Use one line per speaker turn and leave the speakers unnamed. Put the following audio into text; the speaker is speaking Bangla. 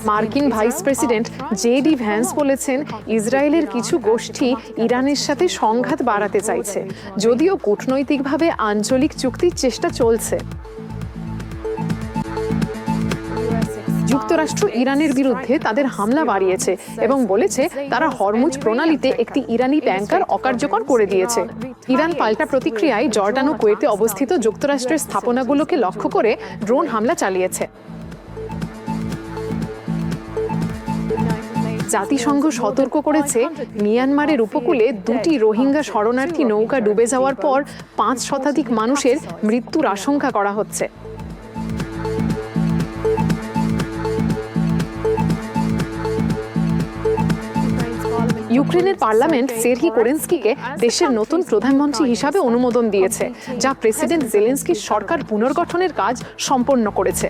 মার্কিন ভাইস প্রেসিডেন্ট জে.ডি. ভ্যান্স বলেছেন, ইসরায়েলের কিছু গোষ্ঠী ইরানের সাথে সংঘাত বাড়াতে চাইছে, যদিও কূটনৈতিকভাবে আঞ্চলিক চুক্তির চেষ্টা চলছে। যুক্তরাষ্ট্র ইরানের বিরুদ্ধে তাদের হামলা বাড়িয়েছে এবং বলেছে তারা হরমুজ প্রণালীতে একটি ইরানি ট্যাঙ্কার অকার্যকর করে দিয়েছে। ইরান পাল্টা প্রতিক্রিয়ায় জর্ডান ও কুয়েতে অবস্থিত যুক্তরাষ্ট্রের স্থাপনাগুলোকে লক্ষ্য করে ড্রোন হামলা চালিয়েছে। জাতিসংঘ সতর্ক করেছে, মিয়ানমারের উপকূলে 2টি রোহিঙ্গা শরণার্থী নৌকা ডুবে যাওয়ার পর 5 শতাধিক মানুষের মৃত্যুর আশঙ্কা করা হচ্ছে। ইউক্রেনের পার্লামেন্ট সের্হি কোরেনস্কিকে দেশের নতুন প্রধানমন্ত্রী হিসাবে অনুমোদন দিয়েছে, যা প্রেসিডেন্ট জেলেনস্কির সরকার পুনর্গঠনের কাজ সম্পন্ন করেছে।